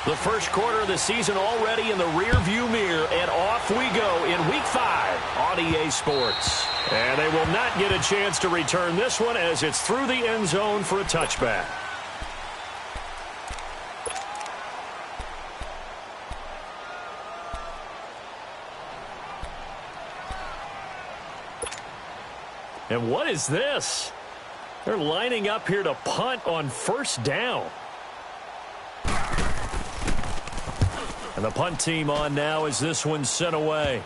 The first quarter of the season already in the rearview mirror, and off we go in Week 5 on EA Sports. And they will not get a chance to return this one as it's through the end zone for a touchback. And what is this? They're lining up here to punt on first down. And the punt team on now as this one's sent away.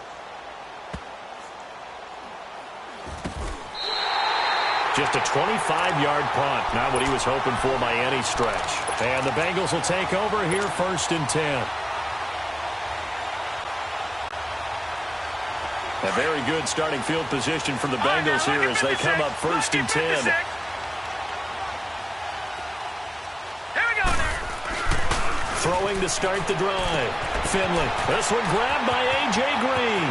Just a 25-yard punt. Not what he was hoping for by any stretch. And the Bengals will take over here first and 10. A very good starting field position for the Bengals here as they come up first and 10. Throwing to start the drive. Finley. This one grabbed by A.J. Green.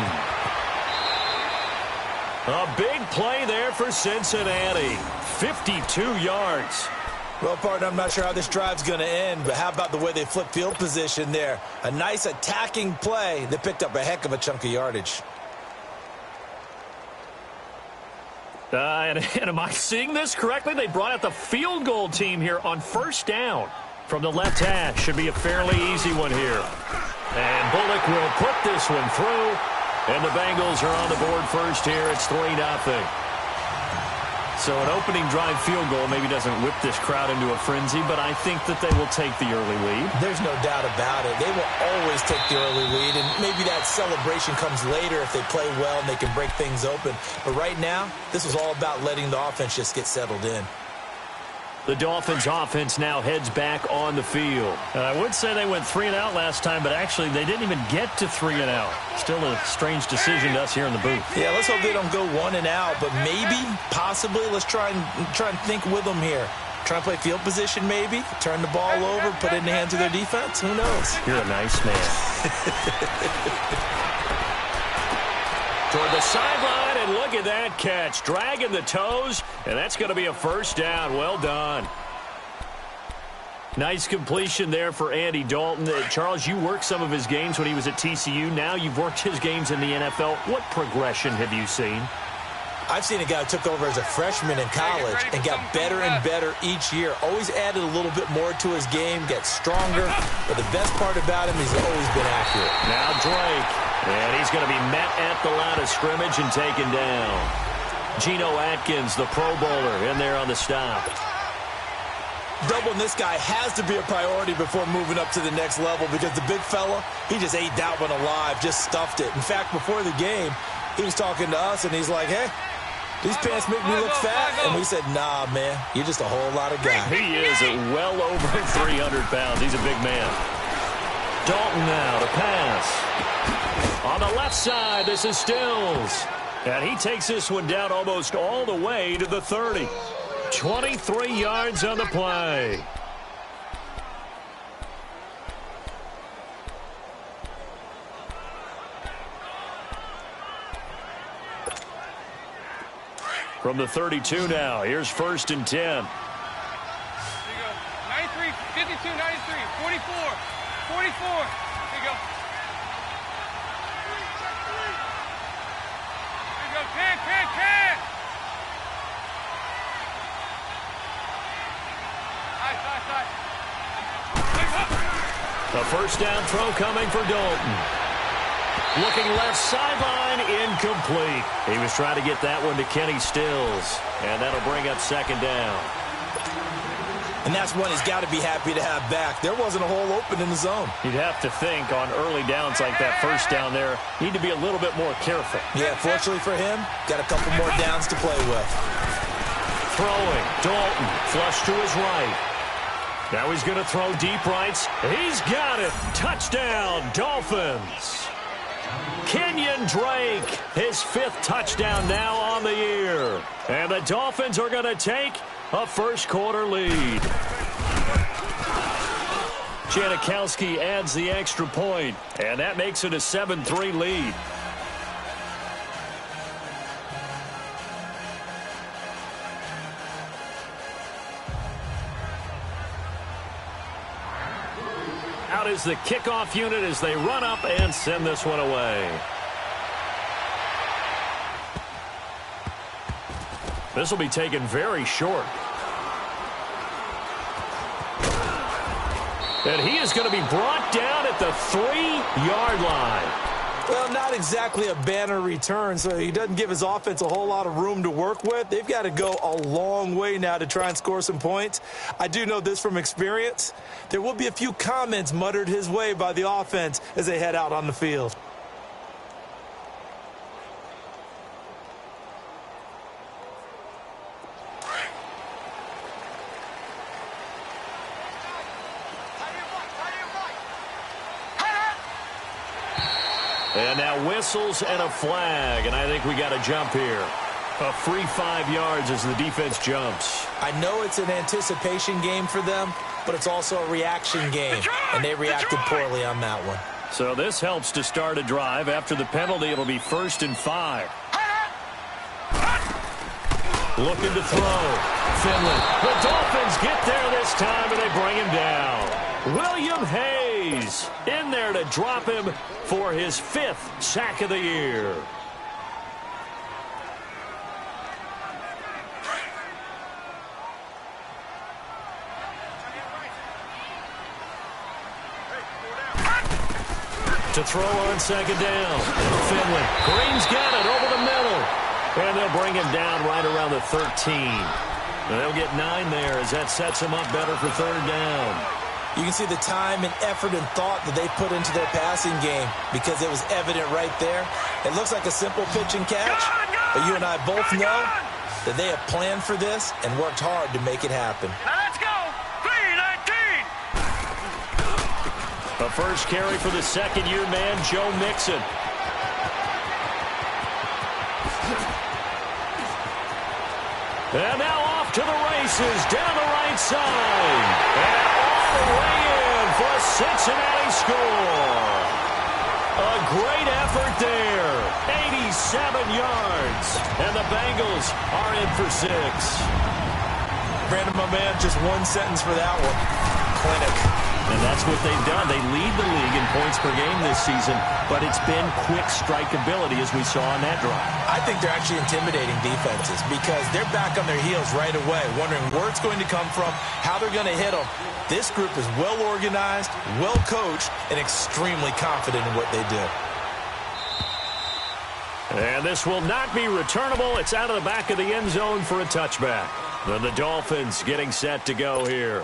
A big play there for Cincinnati. 52 yards. Well, partner, I'm not sure how this drive's going to end, but how about the way they flip field position there? A nice attacking play. They picked up a heck of a chunk of yardage. And am I seeing this correctly? They brought out the field goal team here on first down. From the left hash, should be a fairly easy one here. And Bullock will put this one through. And the Bengals are on the board first here. It's 3-0. So an opening drive field goal maybe doesn't whip this crowd into a frenzy, but I think that they will take the early lead. There's no doubt about it. They will always take the early lead, and maybe that celebration comes later if they play well and they can break things open. But right now, this was all about letting the offense just get settled in. The Dolphins offense now heads back on the field. I would say they went 3-and-out last time, but actually they didn't even get to 3-and-out. Still a strange decision to us here in the booth. Yeah, let's hope they don't go 1-and-out, but maybe, possibly, let's try and think with them here. Try and play field position maybe, turn the ball over, put it in the hands of their defense. Who knows? You're a nice man. Toward the sideline, and look at that catch. Dragging the toes, and that's going to be a first down. Well done. Nice completion there for Andy Dalton. Charles, you worked some of his games when he was at TCU. Now you've worked his games in the NFL. What progression have you seen? I've seen a guy who took over as a freshman in college and got better and better each year. Always added a little bit more to his game, gets stronger. But the best part about him, he's always been accurate. Now Drake. And he's going to be met at the line of scrimmage and taken down. Geno Atkins, the Pro Bowler, in there on the stop. Doubling this guy has to be a priority before moving up to the next level because the big fella, he just ate that one alive, just stuffed it. In fact, before the game, he was talking to us, and he's like, hey, these pants make me look fat. And we said, nah, man, you're just a whole lot of guy. He is well over 300 pounds. He's a big man. Dalton now to pass. On the left side, this is Stills. And he takes this one down almost all the way to the 30. 23 yards on the play. From the 32 now, here's first and 10. There you go. 93, 52, 93, 44, 44. There you go. 10. A first down throw coming for Dalton. Looking left sideline, incomplete. He was trying to get that one to Kenny Stills, and that'll bring up second down. And that's one he's got to be happy to have back. There wasn't a hole open in the zone. You'd have to think on early downs like that first down there, need to be a little bit more careful. Yeah, fortunately for him, got a couple more downs to play with. Throwing, Dalton, flush to his right. Now he's going to throw deep rights. He's got it. Touchdown, Dolphins. Kenyon Drake, his 5th touchdown now on the year. And the Dolphins are going to take a first quarter lead. Janikowski adds the extra point, and that makes it a 7-3 lead. out is the kickoff unit as they run up and send this one away. This will be taken very short. And he is going to be brought down at the 3-yard line. Well, not exactly a banner return, so he doesn't give his offense a whole lot of room to work with. They've got to go a long way now to try and score some points. I do know this from experience. There will be a few comments muttered his way by the offense as they head out on the field. And now whistles and a flag, and I think we got a jump here. A free 5 yards as the defense jumps. I know it's an anticipation game for them, but it's also a reaction game, and they reacted poorly on that one. So this helps to start a drive. After the penalty, it'll be 1st and 5. Looking to throw. Finley. The Dolphins get there this time, and they bring him down. William Hayes in there to drop him for his 5th sack of the year. To throw on 2nd down. Finley. Green's got it over the middle. And they'll bring him down right around the 13. And they'll get 9 there as that sets him up better for 3rd down. You can see the time and effort and thought that they put into their passing game because it was evident right there. It looks like a simple pitch and catch, but you and I both know that they have planned for this and worked hard to make it happen. Now let's go. 3-19. A first carry for the 2nd-year man, Joe Mixon. And now off to the races down the right side. And all the way in for a Cincinnati score. A great effort there. 87 yards. And the Bengals are in for 6. Brandon, my man, just one sentence for that one. Clinic. And that's what they've done. They lead the league in points per game this season, but it's been quick strikeability as we saw on that drive. I think they're actually intimidating defenses because they're back on their heels right away, wondering where it's going to come from, how they're going to hit them. This group is well organized, well coached, and extremely confident in what they do. And this will not be returnable. It's out of the back of the end zone for a touchback. Then the Dolphins getting set to go here.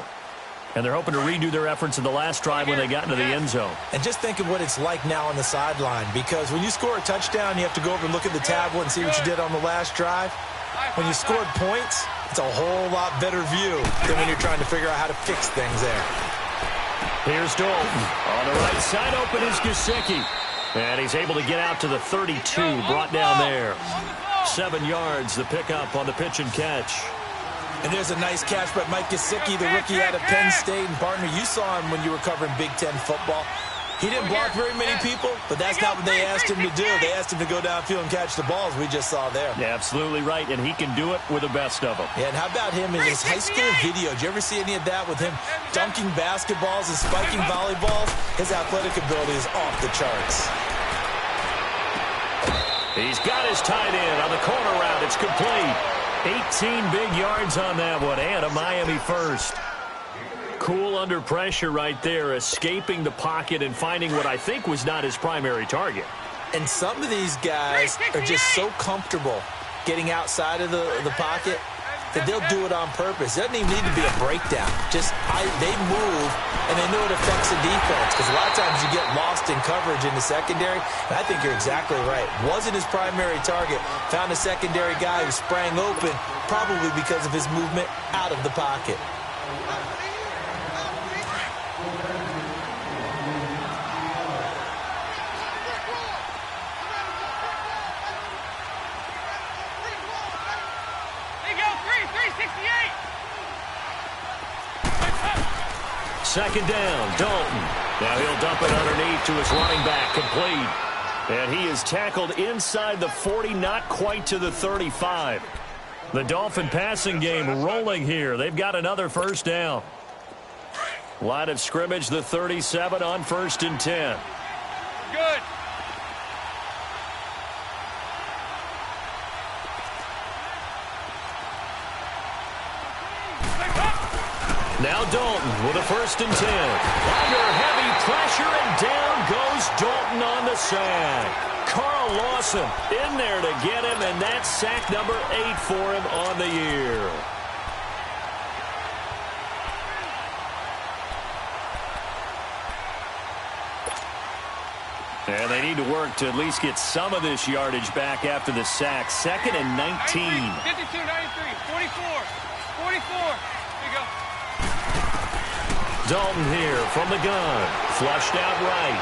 And they're hoping to redo their efforts in the last drive when they got into the end zone. And just think of what it's like now on the sideline, because when you score a touchdown, you have to go over and look at the tablet and see what you did on the last drive. When you scored points, it's a whole lot better view than when you're trying to figure out how to fix things there. Here's Dalton. On the right side, open is Gesicki. And he's able to get out to the 32, brought down there. 7 yards, the pickup on the pitch and catch. And there's a nice catch by Mike Gesicki, the rookie out of Penn State. And, partner, you saw him when you were covering Big Ten football. He didn't block very many people, but that's not what they asked him to do. They asked him to go downfield and catch the balls we just saw there. Yeah, absolutely right, and he can do it with the best of them. Yeah, and how about him in his high school video? Did you ever see any of that with him dunking basketballs and spiking volleyballs? His athletic ability is off the charts. He's got his tight end on the corner route. It's complete. 18 big yards on that one, and a Miami first. Cool under pressure right there, escaping the pocket and finding what I think was not his primary target. And some of these guys are just so comfortable getting outside of the pocket that they'll do it on purpose. It doesn't even need to be a breakdown. Just they move, and they know it affects the defense, because a lot of times you get lost in coverage in the secondary. And I think you're exactly right. Wasn't his primary target. Found a secondary guy who sprang open, probably because of his movement out of the pocket. Second down, Dalton. Now he'll dump it underneath to his running back, complete. And he is tackled inside the 40, not quite to the 35. The Dolphin passing game rolling here. They've got another first down. Line of scrimmage, the 37 on 1st and 10. Good. Now Dalton with a 1st and 10. Under heavy pressure, and down goes Dalton on the sack. Carl Lawson in there to get him, and that's sack number 8 for him on the year. And they need to work to at least get some of this yardage back after the sack. 2nd and 19. 52, 93, 44, 44. There you go. Dalton here from the gun. Flushed out right.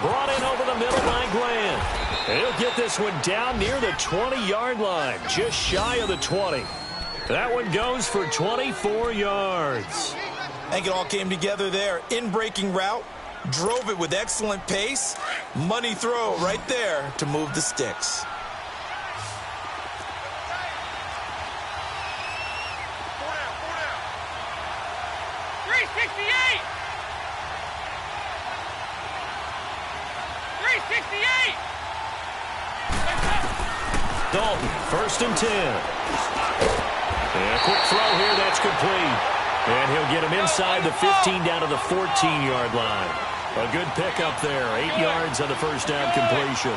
Brought in over the middle by Grant. And he'll get this one down near the 20-yard line. Just shy of the 20. That one goes for 24 yards. I think it all came together there. In-breaking route. Drove it with excellent pace. Money throw right there to move the sticks. Dalton, 1st and 10. And a quick throw here, that's complete. And he'll get him inside the 15 down to the 14-yard line. A good pickup there, 8 yards on the first down completion.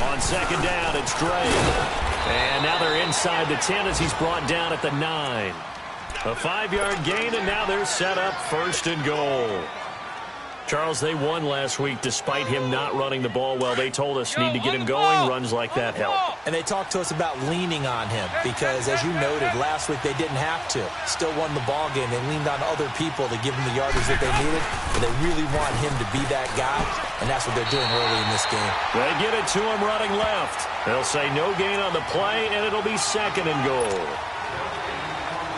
On 2nd down, it's Drake. And now they're inside the 10 as he's brought down at the 9. A 5-yard gain, and now they're set up 1st and goal. Charles, they won last week despite him not running the ball well. They told us need to get him going. Runs like that help. And they talked to us about leaning on him because, as you noted, last week they didn't have to. Still won the ball game. They leaned on other people to give him the yardage that they needed. But they really want him to be that guy, and that's what they're doing early in this game. They get it to him running left. They'll say no gain on the play, and it'll be 2nd and goal.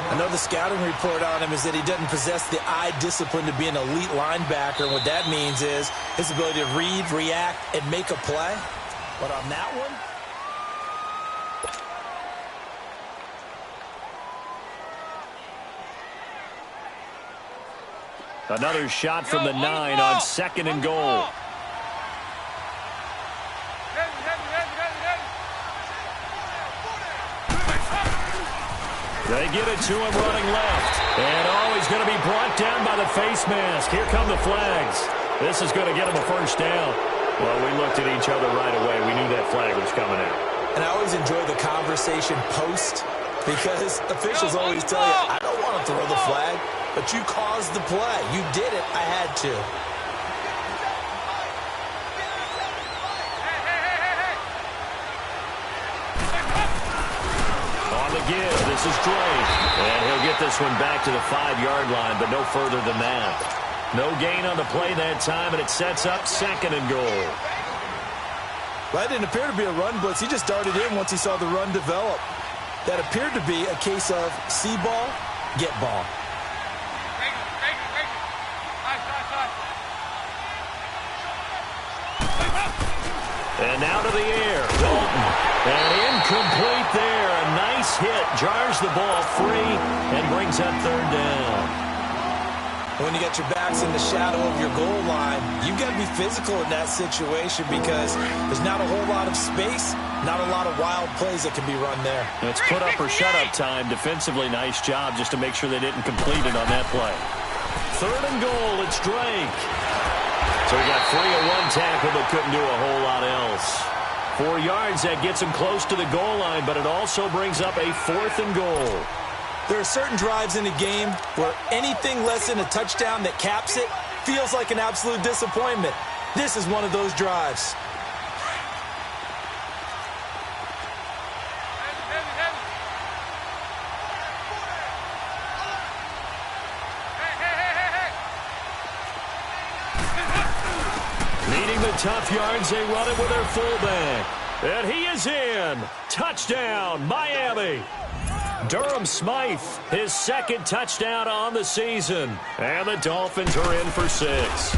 I know the scouting report on him is that he doesn't possess the eye discipline to be an elite linebacker. And what that means is his ability to read, react, and make a play. But on that one, another shot from the 9 on 2nd and goal. They get it to him running left. And he's going to be brought down by the face mask. Here come the flags. This is going to get him a 1st down. Well, we looked at each other right away. We knew that flag was coming out. And I always enjoy the conversation post because officials always tell you, I don't want to throw the flag, but you caused the play. You did it. I had to. Give. This is Drake. And he'll get this one back to the 5-yard line, but no further than that. No gain on the play that time, and it sets up 2nd and goal. Well, that didn't appear to be a run blitz. He just darted in once he saw the run develop. That appeared to be a case of see ball, get ball. And now to the air. Dalton. And incomplete there. A nice hit. Jars the ball free and brings up 3rd down. When you got your backs in the shadow of your goal line, you've got to be physical in that situation because there's not a whole lot of space, not a lot of wild plays that can be run there. It's put up or shut up time. Defensively, nice job just to make sure they didn't complete it on that play. 3rd and goal. It's Drake. So he got free of 1 tackle but couldn't do a whole lot else. 4 yards, that gets him close to the goal line, but it also brings up a 4th and goal. There are certain drives in a game where anything less than a touchdown that caps it feels like an absolute disappointment. This is one of those drives. Tough yards, they run it with their fullback. And he is in. Touchdown, Miami. Durham Smythe, his 2nd touchdown on the season. And the Dolphins are in for 6.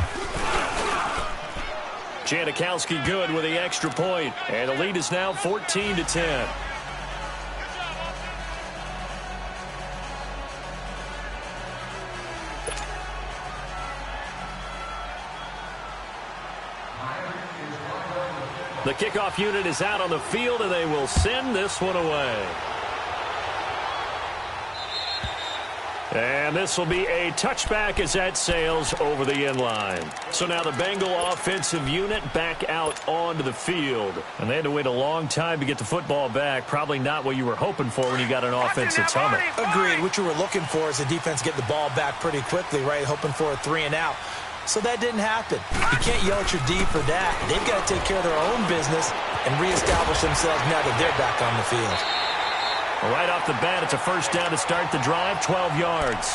Janikowski good with the extra point, and the lead is now 14-10. The kickoff unit is out on the field, and they will send this one away. And this will be a touchback as that sails over the end line. So now the Bengal offensive unit back out onto the field. And they had to wait a long time to get the football back. Probably not what you were hoping for when you got an offense that's humming. Agreed. What you were looking for is the defense get the ball back pretty quickly, right? Hoping for a 3 and out. So that didn't happen. You can't yell at your D for that. They've got to take care of their own business and reestablish themselves now that they're back on the field. Right off the bat, it's a first down to start the drive, 12 yards.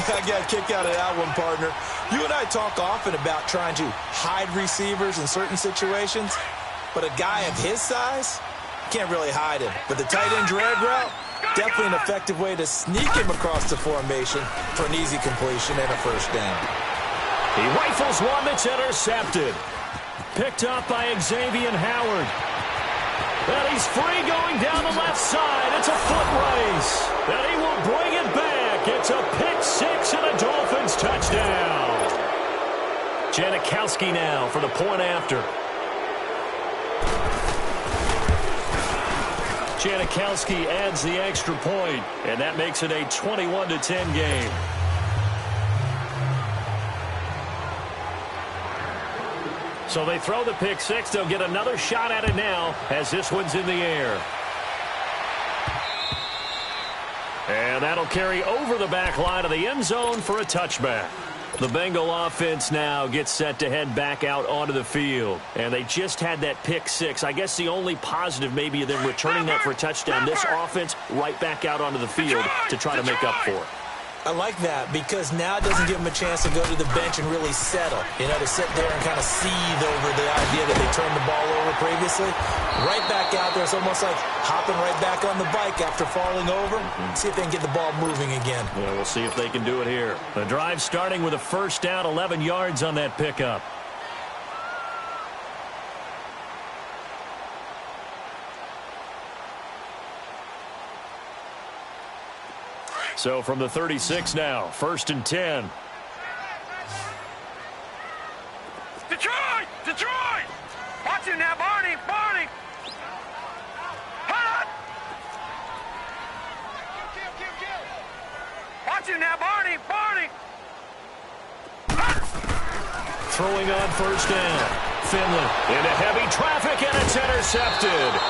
I got a kick out of that one, partner. You and I talk often about trying to hide receivers in certain situations, but a guy of his size, can't really hide him. But the tight end drag route, definitely an effective way to sneak him across the formation for an easy completion and a first down. He rifles one that's intercepted. Picked up by Xavier Howard. And he's free going down the left side. It's a foot race. And he will bring it back. It's a pick six and a Dolphins touchdown. Janikowski now for the point after. Janikowski adds the extra point, and that makes it a 21-10 game. So they throw the pick six. They'll get another shot at it now as this one's in the air. And that'll carry over the back line of the end zone for a touchback. The Bengal offense now gets set to head back out onto the field. And they just had that pick six. I guess the only positive maybe of them returning that for a touchdown. This offense right back out onto the field to try to make up for it. I like that because now it doesn't give them a chance to go to the bench and really settle. You know, to sit there and kind of seethe over the idea that they turned the ball over previously. Right back out there. It's almost like hopping right back on the bike after falling over. See if they can get the ball moving again. Yeah, we'll see if they can do it here. The drive starting with a first down, 11 yards on that pickup. So from the 36 now, 1st and 10. Detroit! Detroit! Watch him now, Barney! Barney! Hold on! Watch him now, Barney! Barney! Throwing on first down. Finley into heavy traffic, and it's intercepted.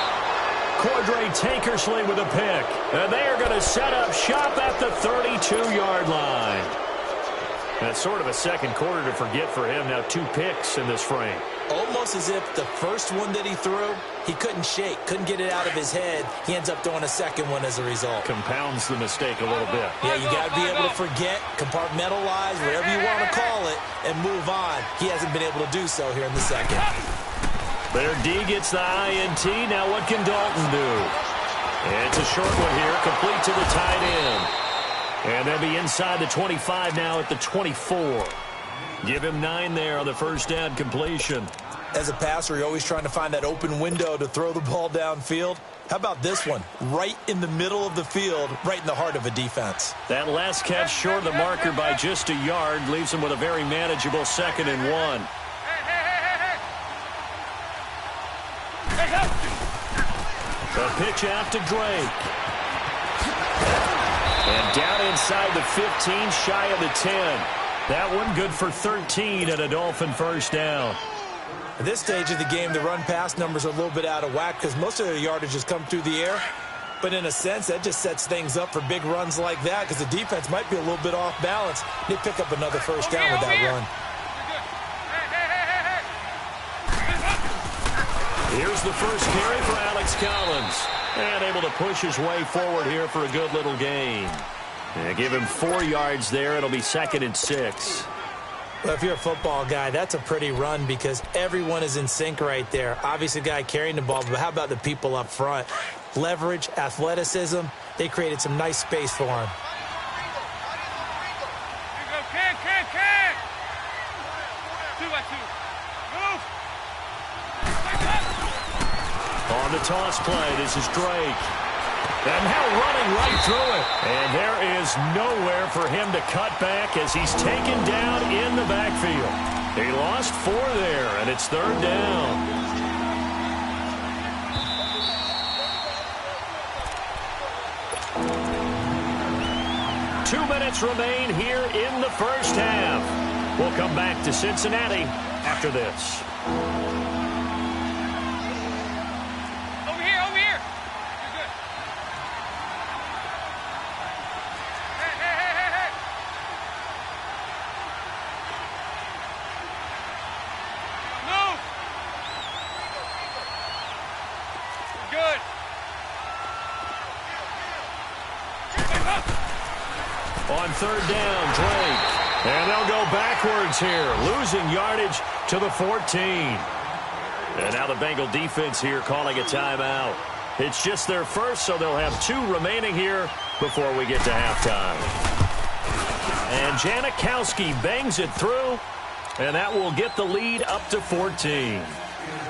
Cordray Tankersley with a pick. And they are going to set up shop at the 32-yard line. That's sort of a second quarter to forget for him. Now 2 picks in this frame. Almost as if the first one that he threw, he couldn't shake, couldn't get it out of his head. He ends up throwing a second one as a result. Compounds the mistake a little bit. Yeah, you got to be able to forget, compartmentalize, whatever you want to call it, and move on. He hasn't been able to do so here in the second. Their D gets the INT. Now what can Dalton do? It's a short one here, complete to the tight end. And they'll be inside the 25 now at the 24. Give him 9 there on the first down completion. As a passer, you're always trying to find that open window to throw the ball downfield. How about this one? Right in the middle of the field, right in the heart of a defense. That last catch short of the marker by just a yard leaves him with a very manageable 2nd and 1. A pitch out to Drake. And down inside the 15, shy of the 10. That one good for 13 and a Dolphin first down. At this stage of the game, the run-pass numbers are a little bit out of whack because most of their yardage has come through the air. But in a sense, that just sets things up for big runs like that because the defense might be a little bit off balance. They pick up another first down with that run. Here's the first carry for Alex Collins. And able to push his way forward here for a good little gain. And give him 4 yards there. It'll be 2nd and 6. Well, if you're a football guy, that's a pretty run because everyone is in sync right there. Obviously, the guy carrying the ball, but how about the people up front? Leverage, athleticism, they created some nice space for him. Here you go, kick. 2 by 2. the toss play. This is Drake. And now running right through it. And there is nowhere for him to cut back as he's taken down in the backfield. He lost 4 there, and it's 3rd down. Two minutes remain here in the first half. We'll come back to Cincinnati after this. Over here, over here. You're good. Hey, hey, hey, hey, hey. Move. Good. On 3rd down, Drake. And they'll go backwards here, losing yardage to the 14. And now the Bengal defense here calling a timeout. It's just their first, so they'll have 2 remaining here before we get to halftime. And Janikowski bangs it through, and that will get the lead up to 14.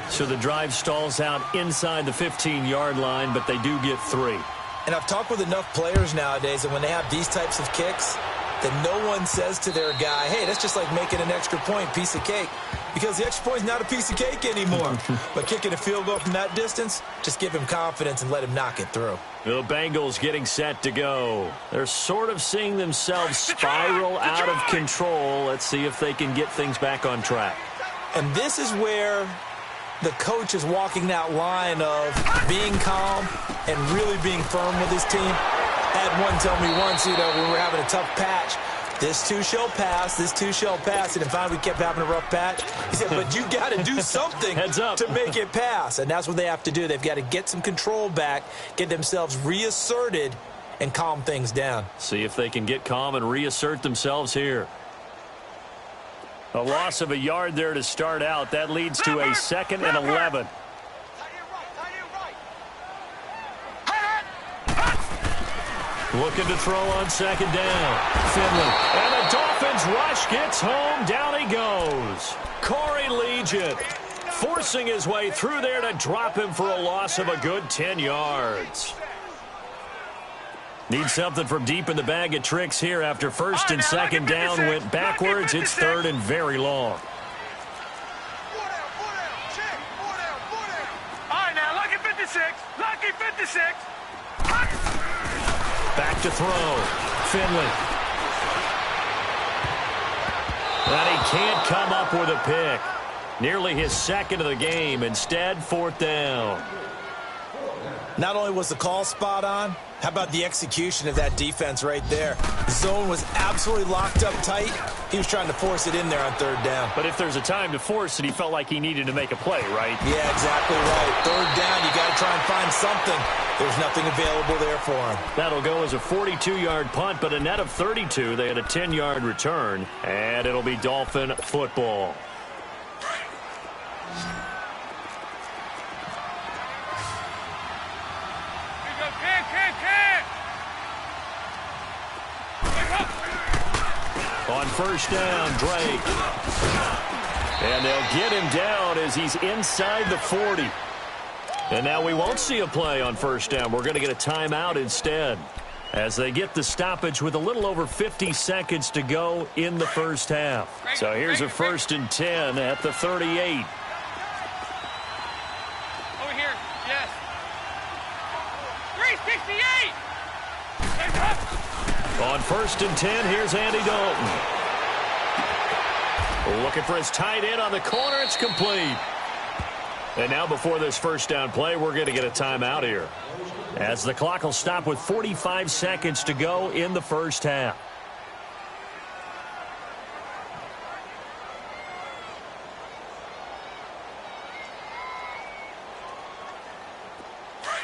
So the drive stalls out inside the 15-yard line, but they do get 3. And I've talked with enough players nowadays, and when they have these types of kicks, that no one says to their guy, hey, that's just like making an extra point, piece of cake. Because the extra point is not a piece of cake anymore. But kicking a field goal from that distance, just give him confidence and let him knock it through. The Bengals getting set to go. They're sort of seeing themselves spiral out of control. Let's see if they can get things back on track. And this is where the coach is walking that line of being calm and really being firm with his team. I had one tell me once, when we were having a tough patch, this too shall pass, this too shall pass. And finally we kept having a rough patch. He said, but you got to do something to make it pass. And that's what they have to do. They've got to get some control back, get themselves reasserted, and calm things down. See if they can get calm and reassert themselves here. A loss of a yard there to start out. That leads to a 2nd and 11. Looking to throw on 2nd down. Finley. And the Dolphins rush gets home. Down he goes. Corey Legion forcing his way through there to drop him for a loss of a good 10 yards. Need something from deep in the bag of tricks here after 1st and 2nd down went backwards. It's 3rd and very long. All right, now, lucky 56. Lucky 56. Back to throw. Finley. And he can't come up with a pick. Nearly his 2nd of the game. Instead, 4th down. Not only was the call spot on, how about the execution of that defense right there? The zone was absolutely locked up tight. He was trying to force it in there on 3rd down. But if there's a time to force it, he felt like he needed to make a play, right? Yeah, exactly right. 3rd down, you got to try and find something. There's nothing available there for him. That'll go as a 42-yard punt, but a net of 32. They had a 10-yard return, and it'll be Dolphin football. On 1st down, Drake. And they'll get him down as he's inside the 40. And now we won't see a play on 1st down. We're going to get a timeout instead as they get the stoppage with a little over 50 seconds to go in the first half. So here's a 1st and 10 at the 38. Over here, yes. 368! On 1st and 10, here's Andy Dalton. Looking for his tight end on the corner. It's complete. And now before this 1st down play, we're going to get a timeout here, as the clock will stop with 45 seconds to go in the first half.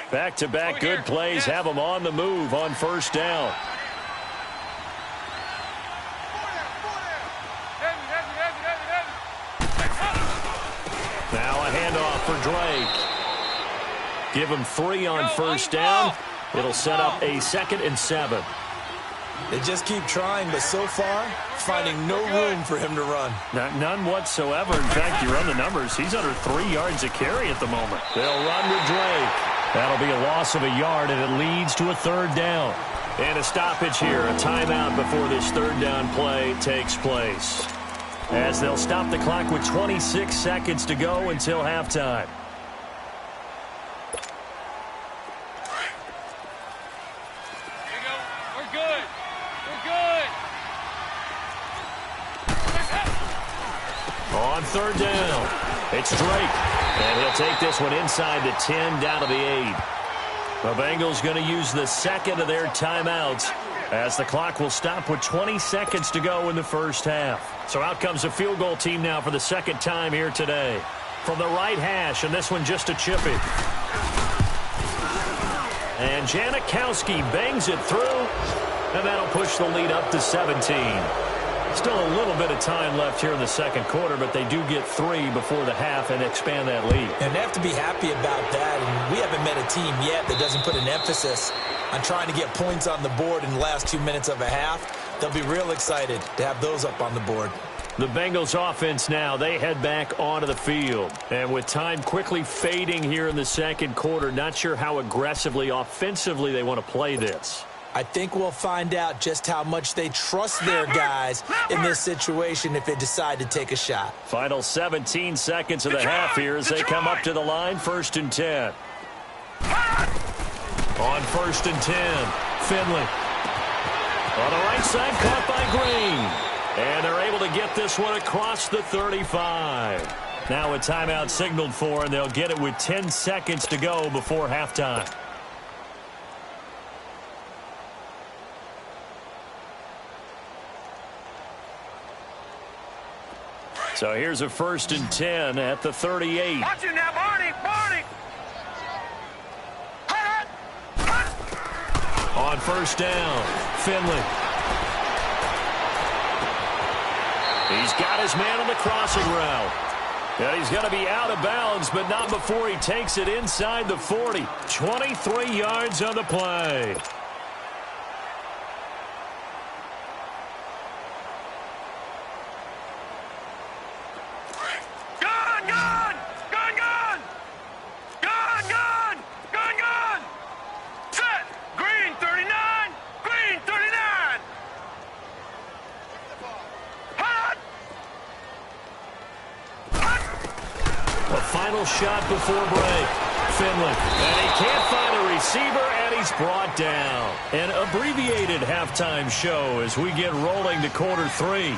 Back-to-back good plays have them on the move on 1st down. Now a handoff for Drake. Give him 3 on 1st down. It'll set up a 2nd and 7. They just keep trying, but so far, finding no room for him to run. None whatsoever. In fact, you run the numbers, he's under 3 yards a carry at the moment. They'll run with Drake. That'll be a loss of a yard, and it leads to a third down. And a stoppage here, a timeout before this third down play takes place. As they'll stop the clock with 26 seconds to go until halftime. On third down, it's Drake, and he'll take this one inside the 10 down to the 8. The Bengals going to use the second of their timeouts as the clock will stop with 20 seconds to go in the first half. So out comes a field goal team now for the second time here today. From the right hash, and this one just a chippy. And Janikowski bangs it through, and that'll push the lead up to 17. Still a little bit of time left here in the second quarter, but they do get 3 before the half and expand that lead. And they have to be happy about that. And we haven't met a team yet that doesn't put an emphasis on trying to get points on the board in the last 2 minutes of a half. They'll be real excited to have those up on the board. The Bengals offense now, they head back onto the field. And with time quickly fading here in the second quarter, not sure how aggressively, offensively they want to play this. I think we'll find out just how much they trust their guys in this situation if they decide to take a shot. Final 17 seconds of the half here as they come up to the line, 1st and 10. On 1st and 10, Finley. On the right side, caught by Green. And they're able to get this one across the 35. Now a timeout signaled for, and they'll get it with 10 seconds to go before halftime. So here's a 1st and 10 at the 38. Watch it now, Barney! On 1st down, Finley. He's got his man on the crossing route. And he's going to be out of bounds, but not before he takes it inside the 40. 23 yards on the play. Final shot before break. Finley. And he can't find a receiver, and he's brought down. An abbreviated halftime show as we get rolling to quarter 3.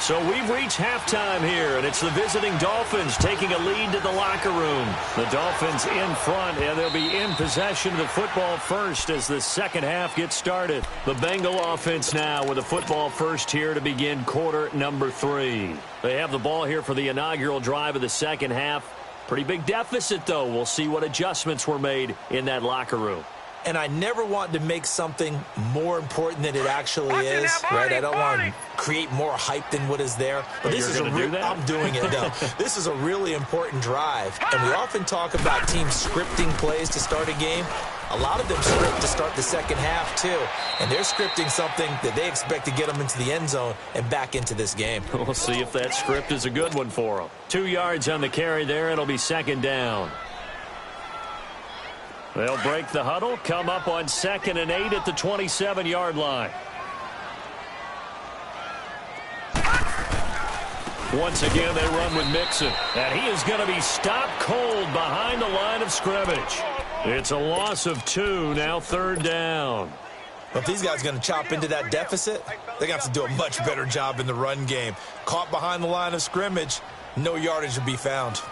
So we've reached halftime here, and it's the visiting Dolphins taking a lead to the locker room. The Dolphins in front, and they'll be in possession of the football first as the second half gets started. The Bengal offense now with the football first here to begin quarter number 3. They have the ball here for the inaugural drive of the second half. Pretty big deficit, though. We'll see what adjustments were made in that locker room. And I never want to make something more important than it actually is, right? I don't want to create more hype than what is there. But this is I'm doing it, though. This is a really important drive. And we often talk about teams scripting plays to start a game. A lot of them script to start the second half, too. And they're scripting something that they expect to get them into the end zone and back into this game. We'll see if that script is a good one for them. 2 yards on the carry there. It'll be second down. They'll break the huddle, come up on 2nd and 8 at the 27-yard line. Once again, they run with Mixon. And he is going to be stopped cold behind the line of scrimmage. It's a loss of 2, now 3rd down. Well, if these guys are going to chop into that deficit, they're going to have to do a much better job in the run game. Caught behind the line of scrimmage, no yardage to be found.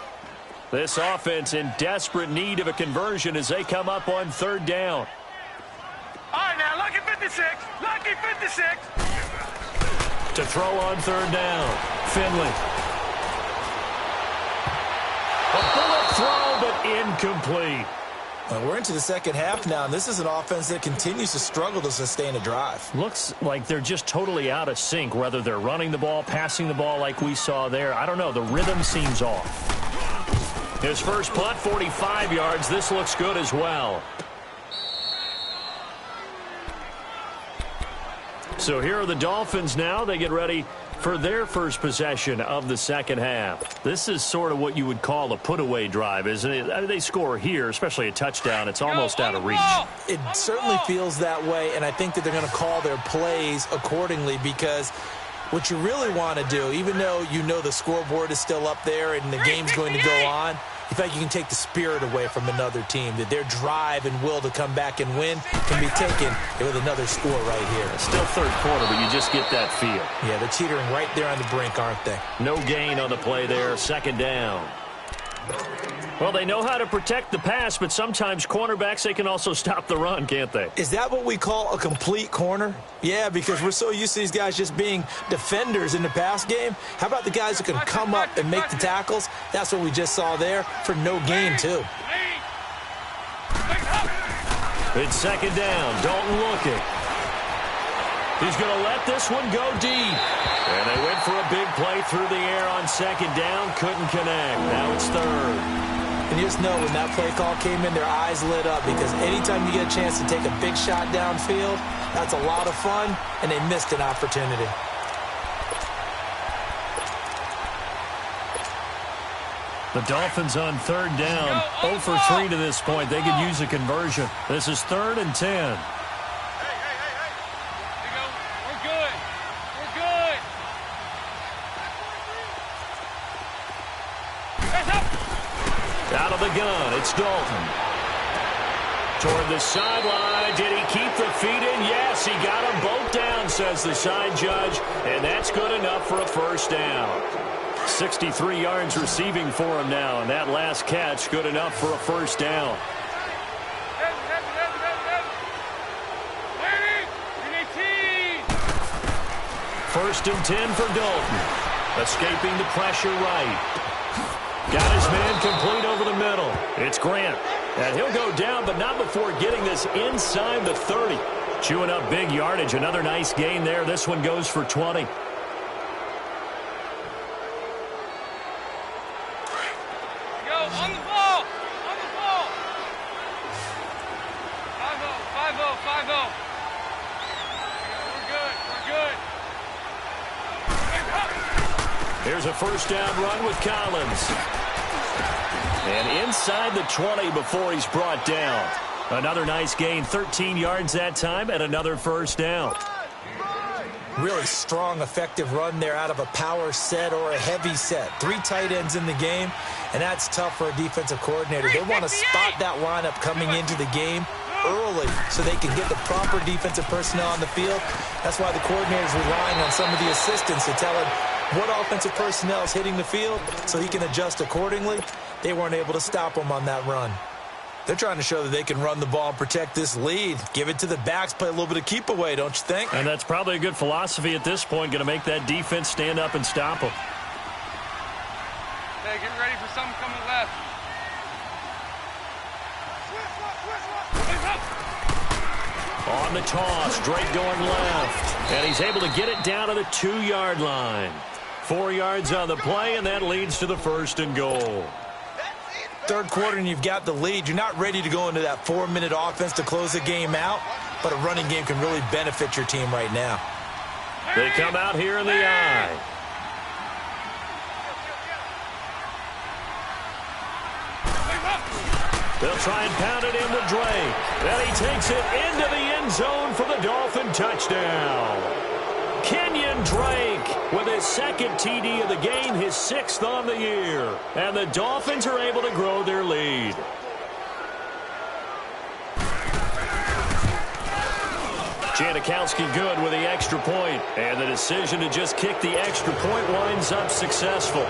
This offense in desperate need of a conversion as they come up on 3rd down. All right, now, lucky 56. Lucky 56. To throw on 3rd down, Finley. A bullet throw, but incomplete. Well, we're into the second half now, and this is an offense that continues to struggle to sustain a drive. Looks like they're just totally out of sync, whether they're running the ball, passing the ball like we saw there. I don't know. The rhythm seems off. His first punt, 45 yards. This looks good as well. So here are the Dolphins now. They get ready for their first possession of the second half. This is sort of what you would call a put-away drive, isn't it? I mean, they score here, especially a touchdown. It's almost out of reach. It certainly feels that way, and I think that they're going to call their plays accordingly, because what you really want to do, even though you know the scoreboard is still up there and the game's going to go on, you feel like you can take the spirit away from another team, that their drive and will to come back and win can be taken with another score right here. Still third quarter, but you just get that feel. Yeah, they're teetering right there on the brink, aren't they? No gain on the play there, second down. Well, they know how to protect the pass, but sometimes cornerbacks, they can also stop the run, can't they? Is that what we call a complete corner? Yeah, because we're so used to these guys just being defenders in the pass game. How about the guys who can come up and make the tackles? That's what we just saw there for no gain, too. It's second down. Dalton looking. He's going to let this one go deep. And they went for a big play through the air on second down. Couldn't connect. Now it's third. And you just know when that play call came in, their eyes lit up, because anytime you get a chance to take a big shot downfield, that's a lot of fun, and they missed an opportunity. The Dolphins on third down, 0 for 3 to this point. They could use a conversion. This is 3rd and 10. Out of the gun, it's Dalton. Toward the sideline. Did he keep the feet in? Yes, he got them both down, says the side judge. And that's good enough for a first down. 63 yards receiving for him now. And that last catch, good enough for a first down. First and 10 for Dalton. Escaping the pressure right. Got his man complete over the middle. It's Grant. And he'll go down, but not before getting this inside the 30. Chewing up big yardage. Another nice gain there. This one goes for 20. Go, on the ball. On the ball. 5-0, 5-0, 5-0. We're good. We're good. Here's a first down run with Collins. And inside the 20 before he's brought down. Another nice gain, 13 yards that time, and another first down. Really strong, effective run there out of a power set or a heavy set. 3 tight ends in the game, and that's tough for a defensive coordinator. They want to spot that lineup coming into the game early so they can get the proper defensive personnel on the field. That's why the coordinator is relying on some of the assistants to tell him what offensive personnel is hitting the field so he can adjust accordingly. They weren't able to stop him on that run. They're trying to show that they can run the ball and protect this lead. Give it to the backs, play a little bit of keep away, don't you think? And that's probably a good philosophy at this point, going to make that defense stand up and stop them. Hey, get ready for something coming left. On the toss, Drake going left. And he's able to get it down to the 2-yard line. 4 yards on the play, and that leads to the first and goal. Third quarter and you've got the lead. You're not ready to go into that 4-minute offense to close the game out, but a running game can really benefit your team right now. They come out here in the eye. They'll try and pound it in with Drake. And he takes it into the end zone for the Dolphin touchdown. Kenyon Drake with his second TD of the game, his 6th on the year. And the Dolphins are able to grow their lead. Janikowski good with the extra point. And the decision to just kick the extra point winds up successful.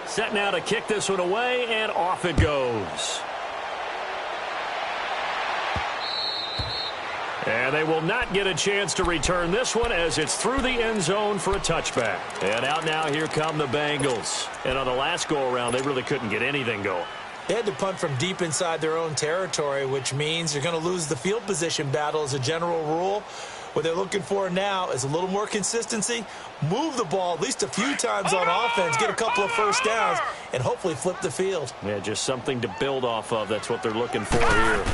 Set now to kick this one away, and off it goes. And they will not get a chance to return this one as it's through the end zone for a touchback. And out now, here come the Bengals. And on the last go-around, they really couldn't get anything going. They had to punt from deep inside their own territory, which means you're going to lose the field position battle as a general rule. What they're looking for now is a little more consistency, move the ball at least a few times on offense, get a couple of first downs, and hopefully flip the field. Yeah, just something to build off of. That's what they're looking for here.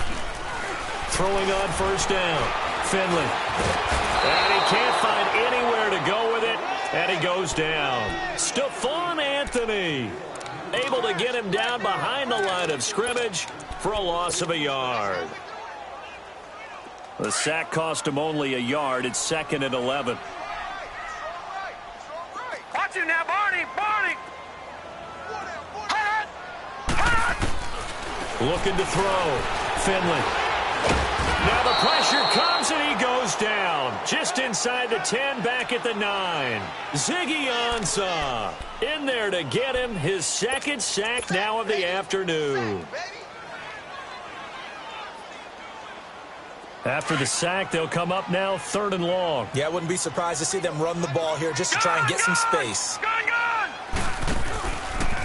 Throwing on first down, Finley. And he can't find anywhere to go with it, and he goes down. Stephon Anthony able to get him down behind the line of scrimmage for a loss of a yard. The sack cost him only a yard. It's 2nd and 11. Watch him now, Barney! Barney! Looking to throw. Finley. Now the pressure comes and he goes down. Just inside the 10, back at the 9. Ziggy Ansah in there to get him his 2nd sack now of the afternoon. After the sack, they'll come up now 3rd and long. Yeah, I wouldn't be surprised to see them run the ball here just to try and get some space.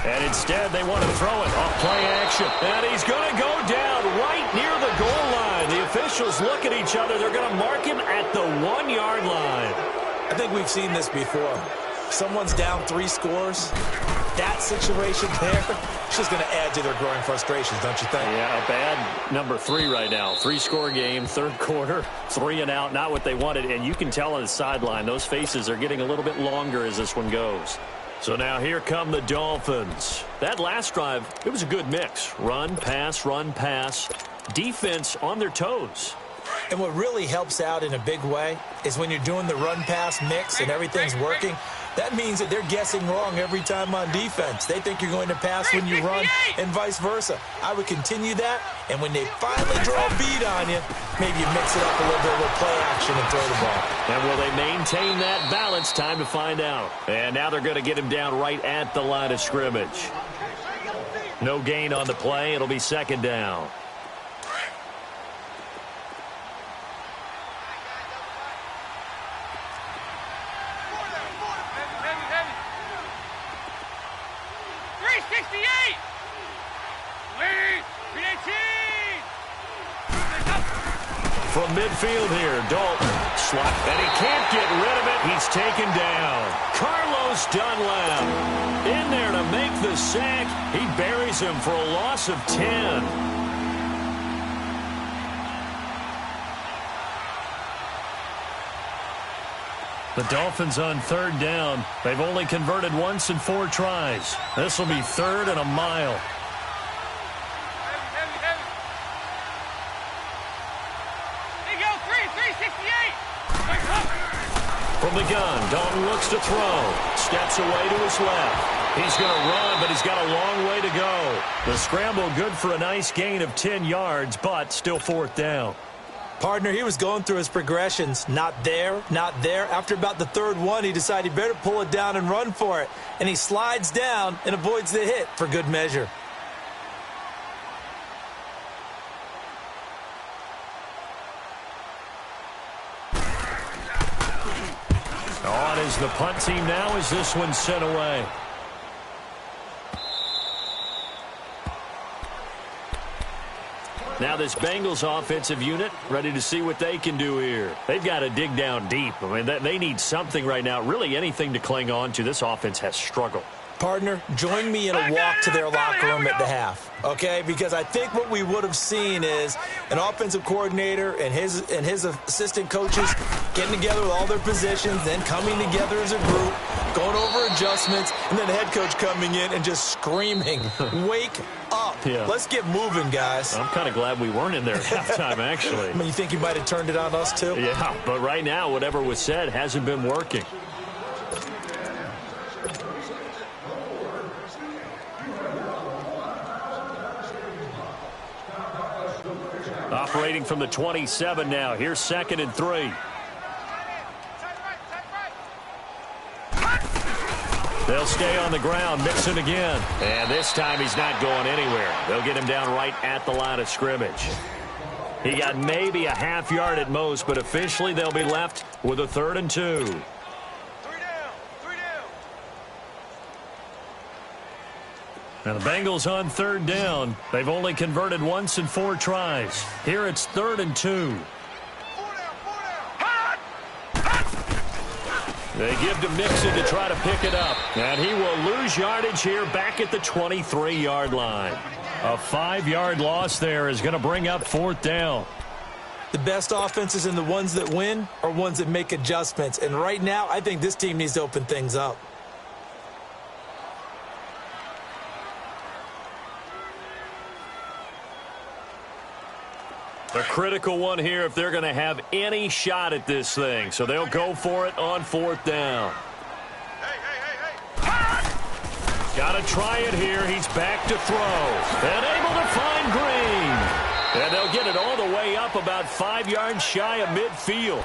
And instead, they want to throw it off play action. And he's going to go down right near the goal line. The officials look at each other. They're going to mark him at the 1-yard line. I think we've seen this before. Someone's down 3 scores. That situation there, it's just going to add to their growing frustrations, don't you think? Yeah, a bad number 3 right now. 3-score game, 3rd quarter, 3 and out, not what they wanted. And you can tell on the sideline, those faces are getting a little bit longer as this one goes. So now here come the Dolphins. That last drive, it was a good mix. Run, pass, defense on their toes. And what really helps out in a big way is when you're doing the run-pass mix and everything's working, that means that they're guessing wrong every time on defense. They think you're going to pass when you run and vice versa. I would continue that, and when they finally draw a beat on you, maybe you mix it up a little bit with play action and throw the ball. And will they maintain that balance? Time to find out. And now they're going to get him down right at the line of scrimmage. No gain on the play. It'll be 2nd down. From midfield here, Dalton. Slot, and he can't get rid of it. He's taken down. Carlos Dunlap in there to make the sack. He buries him for a loss of 10. The Dolphins on 3rd down. They've only converted once in 4 tries. This will be 3rd and a mile. From the gun, Dalton looks to throw. Steps away to his left. He's going to run, but he's got a long way to go. The scramble good for a nice gain of 10 yards, but still 4th down. Partner, he was going through his progressions. Not there, not there. After about the 3rd one, he decided he better pull it down and run for it. And he slides down and avoids the hit for good measure. On is the punt team now as this one's sent away. Now this Bengals offensive unit ready to see what they can do here. They've got to dig down deep. I mean, they need something right now, really anything to cling on to. This offense has struggled. Partner, join me in a walk to their locker room at the half, okay? Because I think what we would have seen is an offensive coordinator and his assistant coaches getting together with all their positions, then coming together as a group, going over adjustments, and then the head coach coming in and just screaming, wake up. Yeah. Let's get moving, guys. I'm kind of glad we weren't in there at halftime, actually. I mean, you think you might have turned it on us, too? Yeah, but right now, whatever was said hasn't been working. Operating from the 27 now. Here's 2nd and 3. They'll stay on the ground, mixing again. And this time he's not going anywhere. They'll get him down right at the line of scrimmage. He got maybe a half yard at most, but officially they'll be left with a 3rd and 2. 3 down. Now the Bengals on 3rd down. They've only converted once in 4 tries. Here it's 3rd and 2. 4 down. They give to Mixon to try to pick it up. And he will lose yardage here back at the 23-yard line. A 5-yard loss there is going to bring up 4th down. The best offenses and the ones that win are ones that make adjustments. And right now, I think this team needs to open things up. A critical one here if they're going to have any shot at this thing. So they'll go for it on 4th down. Got to try it here. He's back to throw. And able to find Green. And they'll get it all the way up about 5 yards shy of midfield.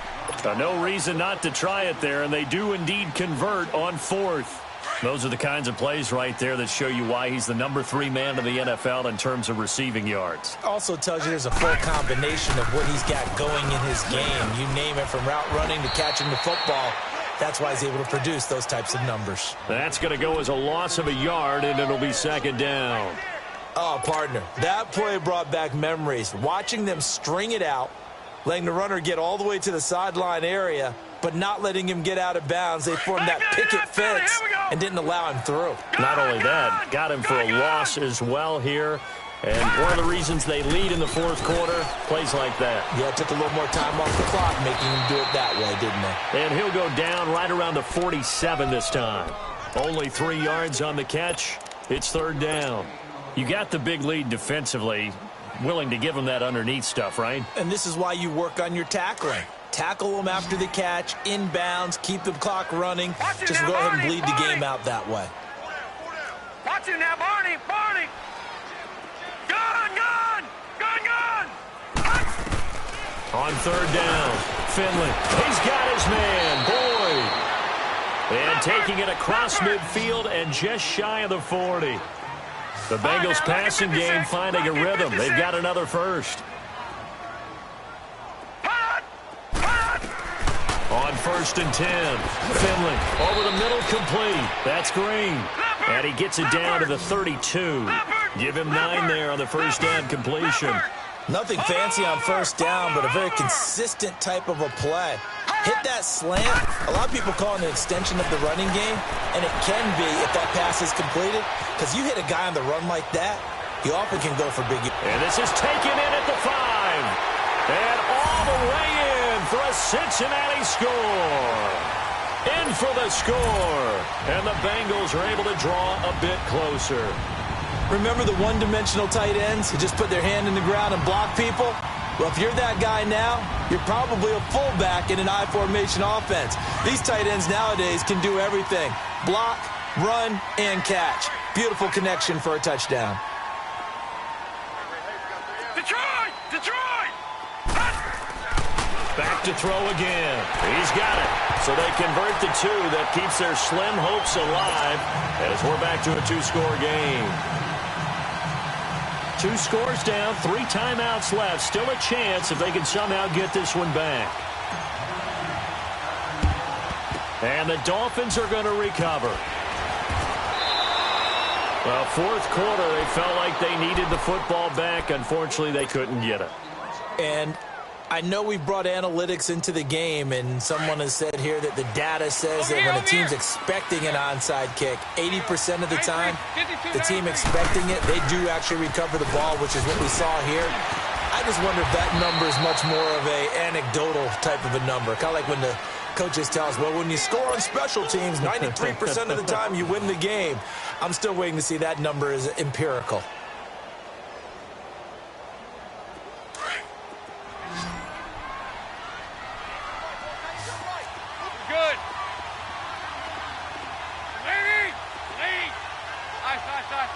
No reason not to try it there, and they do indeed convert on 4th. Those are the kinds of plays right there that show you why he's the number 3 man in the NFL in terms of receiving yards. Also tells you there's a full combination of what he's got going in his game. You name it, from route running to catching the football. That's why he's able to produce those types of numbers. That's going to go as a loss of a yard, and it'll be 2nd down. Oh, partner, that play brought back memories. Watching them string it out, letting the runner get all the way to the sideline area, but not letting him get out of bounds. They formed that picket fence and didn't allow him through. Not only that, got him for a loss as well here. And one of the reasons they lead in the 4th quarter, plays like that. Yeah, it took a little more time off the clock, making him do it that way, didn't they? And he'll go down right around the 47 this time. Only 3 yards on the catch. It's 3rd down. You got the big lead defensively, willing to give them that underneath stuff, right? And this is why you work on your tackling. Tackle them after the catch, inbounds, keep the clock running. Just go ahead and bleed the game out that way. Watch it now, Barney! Barney! Gun! Gun! Gun! Gun! On 3rd down, Finley. He's got his man, Boyd. And taking it across midfield and just shy of the 40. The Bengals passing game finding a rhythm. They've got another first. On 1st and 10, Finley over the middle, complete. That's Green. And he gets it down to the 32. Give him 9 there on the first down completion. Nothing fancy on 1st down, but a very consistent type of a play. Hit that slant. A lot of people call it an extension of the running game, and it can be if that pass is completed, because you hit a guy on the run like that, you often can go for big. And this is taken in at the 5. And all the way in for a Cincinnati score. In for the score. And the Bengals are able to draw a bit closer. Remember the one-dimensional tight ends who just put their hand in the ground and block people? Well, if you're that guy now, you're probably a fullback in an I-formation offense. These tight ends nowadays can do everything. Block, run, and catch. Beautiful connection for a touchdown. Detroit! Detroit! Back to throw again. He's got it. So they convert the 2. That keeps their slim hopes alive as we're back to a 2-score game. 2 scores down, 3 timeouts left. Still a chance if they can somehow get this one back. And the Dolphins are going to recover. Well, 4th quarter, they felt like they needed the football back. Unfortunately, they couldn't get it. And I know we brought analytics into the game, and someone has said here that the data says that when a team's expecting an onside kick, 80% of the time, the team expecting it, they do actually recover the ball, which is what we saw here. I just wonder if that number is much more of a anecdotal type of a number. Kind of like when the coaches tell us, well, when you score on special teams, 93% of the time you win the game. I'm still waiting to see that number is empirical. Good. Lead! Lead! Nice, nice, nice.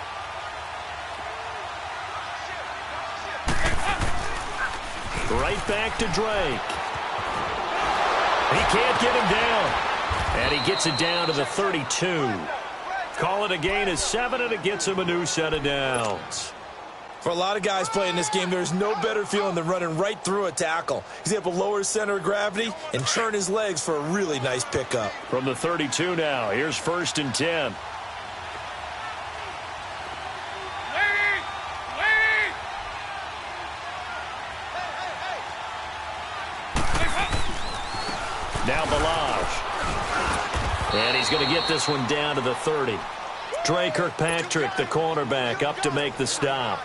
Right back to Drake. He can't get him down. And he gets it down to the 32. Call it a gain of 7, and it gets him a new set of downs. For a lot of guys playing this game, there's no better feeling than running right through a tackle. He's able to lower his center of gravity and turn his legs for a really nice pickup. From the 32 now, here's 1st and 10. Lead! Lead! Now Balaj. going to get this one down to the 30. Dre Kirkpatrick, the cornerback, up to make the stop.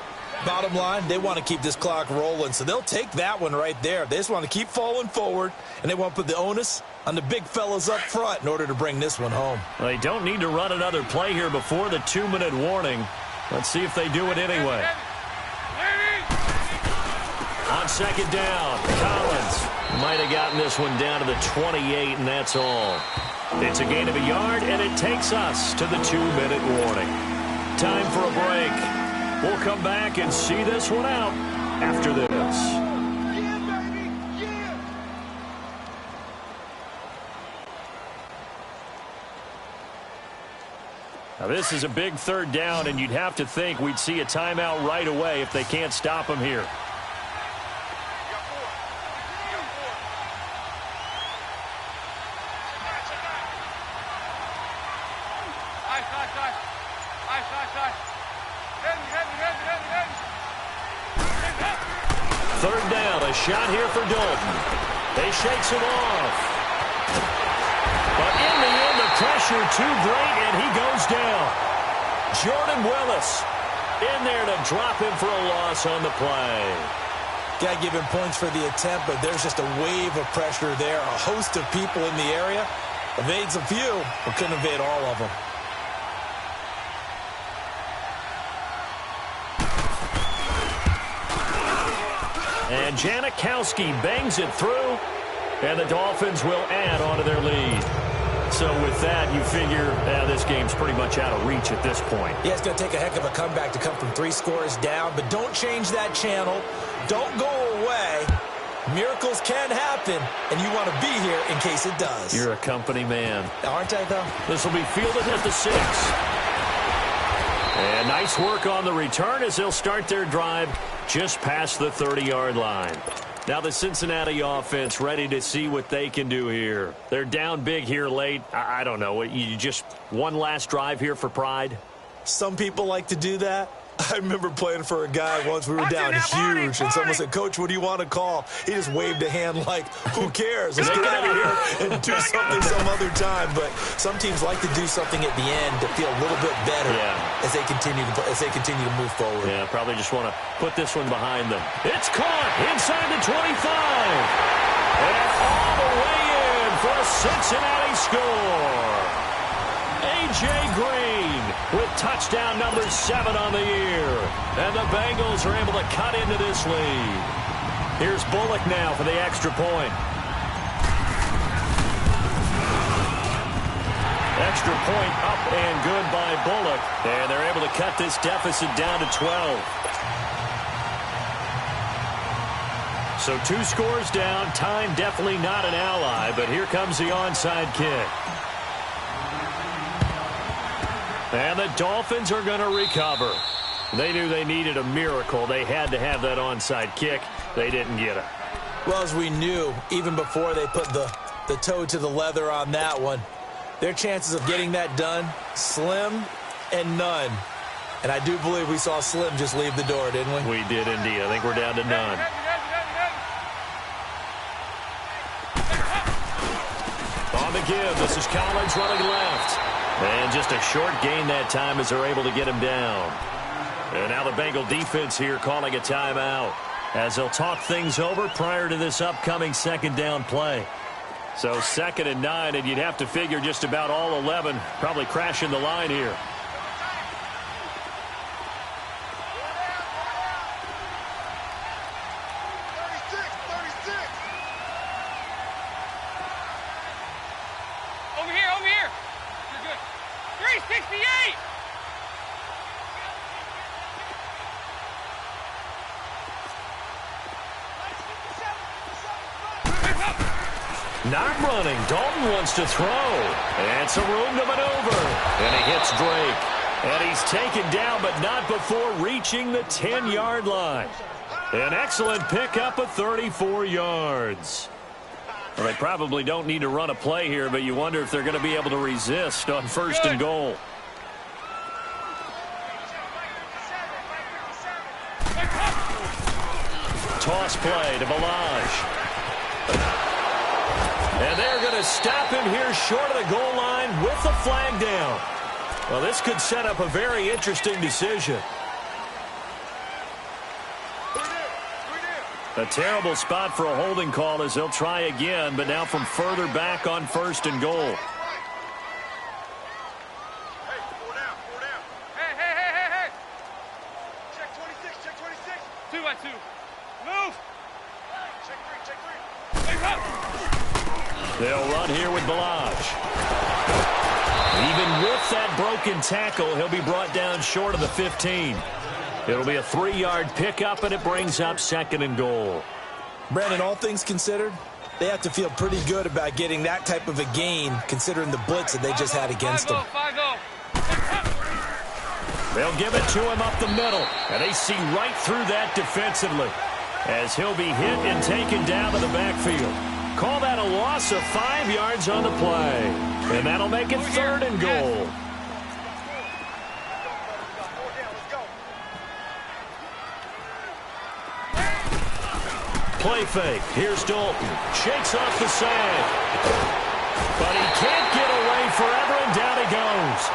Bottom line, they want to keep this clock rolling, so they'll take that one right there. They just want to keep falling forward, and they want to put the onus on the big fellas up front in order to bring this one home. They don't need to run another play here before the 2-minute warning. Let's see if they do it anyway. On second down, Collins might have gotten this one down to the 28, and that's all. It's a gain of a yard, and it takes us to the 2-minute warning. Time for a break. We'll come back and see this one out after this. Now, this is a big third down, and you'd have to think we'd see a timeout right away if they can't stop him here. Third down, a shot here for Dalton. They shakes him off. But in the end, the pressure too great, and he goes down. Jordan Willis in there to drop him for a loss on the play. Got to give him points for the attempt, but there's just a wave of pressure there. A host of people in the area. Evades a few, but couldn't evade all of them. And Janikowski bangs it through, and the Dolphins will add on to their lead. So with that, you figure this game's pretty much out of reach at this point. Yeah, it's going to take a heck of a comeback to come from 3 scores down, but don't change that channel. Don't go away. Miracles can happen, and you want to be here in case it does. You're a company man. Aren't I, though? This will be fielded at the 6. And nice work on the return as they'll start their drive just past the 30-yard line. Now the Cincinnati offense ready to see what they can do here. They're down big here late. I don't know. You just one last drive here for pride? Some people like to do that. I remember playing for a guy once. We were down huge, and someone said, "Coach, what do you want to call?" He just waved a hand like, "Who cares? Let's get out of here and do something some other time." But some teams like to do something at the end to feel a little bit better as they continue to move forward. Yeah, probably just want to put this one behind them. It's caught inside the 25, and all the way in for a Cincinnati score. A.J. Green with touchdown number 7 on the year. And the Bengals are able to cut into this lead. Here's Bullock now for the extra point. Extra point up and good by Bullock. And they're able to cut this deficit down to 12. So 2 scores down. Time definitely not an ally, but here comes the onside kick. And the Dolphins are going to recover. They knew they needed a miracle. They had to have that onside kick. They didn't get it. Well, as we knew, even before they put the toe to the leather on that one, their chances of getting that done, slim and none. And I do believe we saw Slim just leave the door, didn't we? We did indeed. I think we're down to none. On the give, this is Collins running left. And just a short gain that time as they're able to get him down. And now the Bengal defense here calling a timeout as they'll talk things over prior to this upcoming second down play. So 2nd and 9, and you'd have to figure just about all 11 probably crashing the line here. Over here. You're good. 368. Not running. Dalton wants to throw. And some room to maneuver. And he hits Drake. And he's taken down, but not before reaching the 10-yard line. An excellent pickup of 34 yards. Well, they probably don't need to run a play here, but you wonder if they're going to be able to resist on 1st and goal. Toss play to Balaj. And they're going to stop him here short of the goal line with the flag down. Well, this could set up a very interesting decision. A terrible spot for a holding call as they'll try again, but now from further back on 1st and goal. Hey. Check 26. 2 by 2. Move. Check 3. They'll run here with Balaj. Even with that broken tackle, he'll be brought down short of the 15. It'll be a 3-yard pickup, and it brings up 2nd and goal. Brandon, all things considered, they have to feel pretty good about getting that type of a gain, considering the blitz that they just had against them. 5-0. They'll give it to him up the middle, and they see right through that defensively as he'll be hit and taken down to the backfield. Call that a loss of 5 yards on the play, and that'll make it 3rd and goal. Play fake. Here's Dalton. Shakes off the sag. But he can't get away forever, and down he goes.